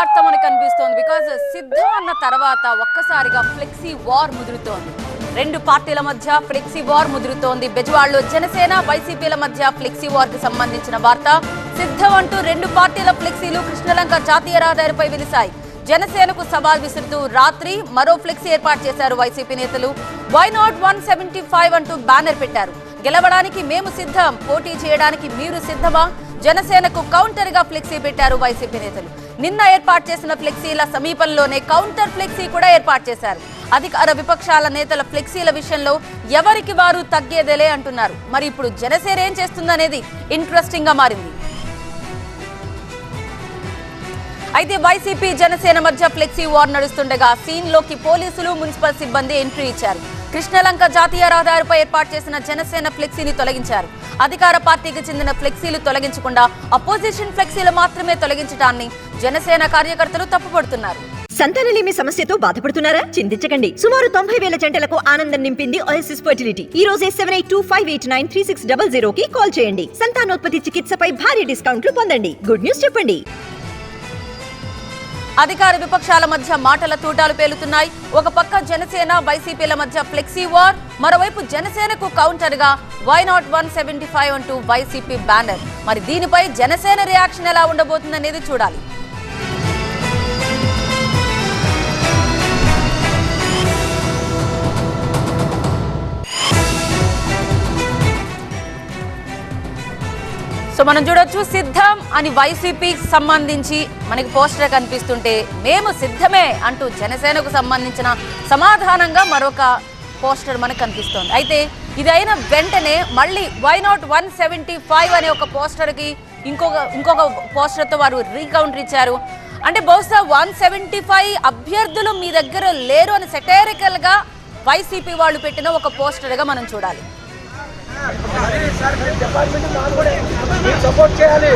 వార్త మనకు కనిపిస్తోంది. బికాజ్ సిద్ధం అన్న తర్వాత ఒక్కసారిగా ఫ్లెక్సీ వార్ ముదురుతోంది. రెండు పార్టీల మధ్య ఫ్లెక్సీ వార్ ముదురుతోంది. బెజవాడలో జనసేన వైసీపీల మధ్య ఫ్లెక్సీ వార్ కి సంబంధించిన వార్త. సిద్ధం అంటూ రెండు పార్టీల ఫ్లెక్సీలు కృష్ణలంక జాతీయ రహదారిపై వెలిశాయి. జనసేనకు సవాల్ విసురుతూ రాత్రి మరో ఫ్లెక్సీ ఏర్పాటు చేశారు వైసీపీ నేతలు. వై నాట్ 175 అంటూ బ్యానర్ పెట్టారు. గెలవడానికి మేము సిద్ధం, పోటీ చేయడానికి మీరు సిద్ధమా? జనసేనకు కౌంటర్ గా ఫ్లెక్సీ పెట్టారు వైసీపీ నేతలు. నిన్న ఏర్పాటు చేసిన ఫ్లెక్సీల సమీపంలోనే కౌంటర్ ఫ్లెక్సీ కూడా ఏర్పాటు చేశారు. అధికార విపక్షాల నేతల ఫ్లెక్సీల విషయంలో ఎవరికి వారు తగ్గేదేలే అంటున్నారు. మరి ఇప్పుడు జనసేన ఏం చేస్తుందనేది ఇంట్రెస్టింగ్ గా మారింది. అయితే వైసీపీ జనసేన మధ్య ఫ్లెక్సీ వార్ నడుస్తుండగా సీన్ లోకి పోలీసులు మున్సిపల్ సిబ్బంది ఎంట్రీ ఇచ్చారు. కృష్ణలంక జాతీయ రహదారిపై ఏర్పాటు చేసిన జనసేన ఫ్లెక్సీని తొలగించారు. అధికార పార్టీకి చెందిన ఫ్లెక్సీలు తొలగించకుండా అపోజిషన్ ఫ్లెక్సీలు మాత్రమే తొలగించడాన్ని జనసేన కార్యకర్తలు తప్పుపడుతున్నారు. సంతానలేమి సమస్యతో బాధపడుతున్నారా? చింతించకండి. సుమారు 90,000 జంటలకు ఆనందం నింపింది ఓఎస్ఎస్ ఫర్టిలిటీ. ఈ రోజే 7825893600 కి కాల్ చేయండి. సంతానోత్పత్తి చికిత్సపై భారీ డిస్కౌంట్లు పొందండి. గుడ్ న్యూస్ చెప్పండి. అధికార విపక్షాల మధ్య మాటల తూటాలు పేలుతున్నాయి. ఒక పక్క జనసేన వైసీపీల మధ్య ఫ్లెక్సీ వార్, మరోవైపు జనసేనకు కౌంటర్ గా వై నాట్ 175 అంటూ వైసీపీ బ్యానర్. మరి దీనిపై జనసేన రియాక్షన్ ఎలా ఉండబోతుందనేది చూడాలి. సో మనం చూడొచ్చు, సిద్ధం అని వైసీపీకి సంబంధించి మనకి పోస్టర్ కనిపిస్తుంటే మేము సిద్ధమే అంటూ జనసేనకు సంబంధించిన సమాధానంగా మరొక పోస్టర్ మనకు కనిపిస్తోంది. అయితే ఇదైన వెంటనే మళ్ళీ వై నాట్ 175 అనే ఒక పోస్టర్కి ఇంకొక పోస్టర్తో వారు రీకౌంటర్ ఇచ్చారు. అంటే బహుశా 175 అభ్యర్థులు మీ దగ్గర లేరు అని సెటైరికల్ గా వైసీపీ వాళ్ళు పెట్టిన ఒక పోస్టర్గా మనం చూడాలి. సపోర్ట్ చేయాలి.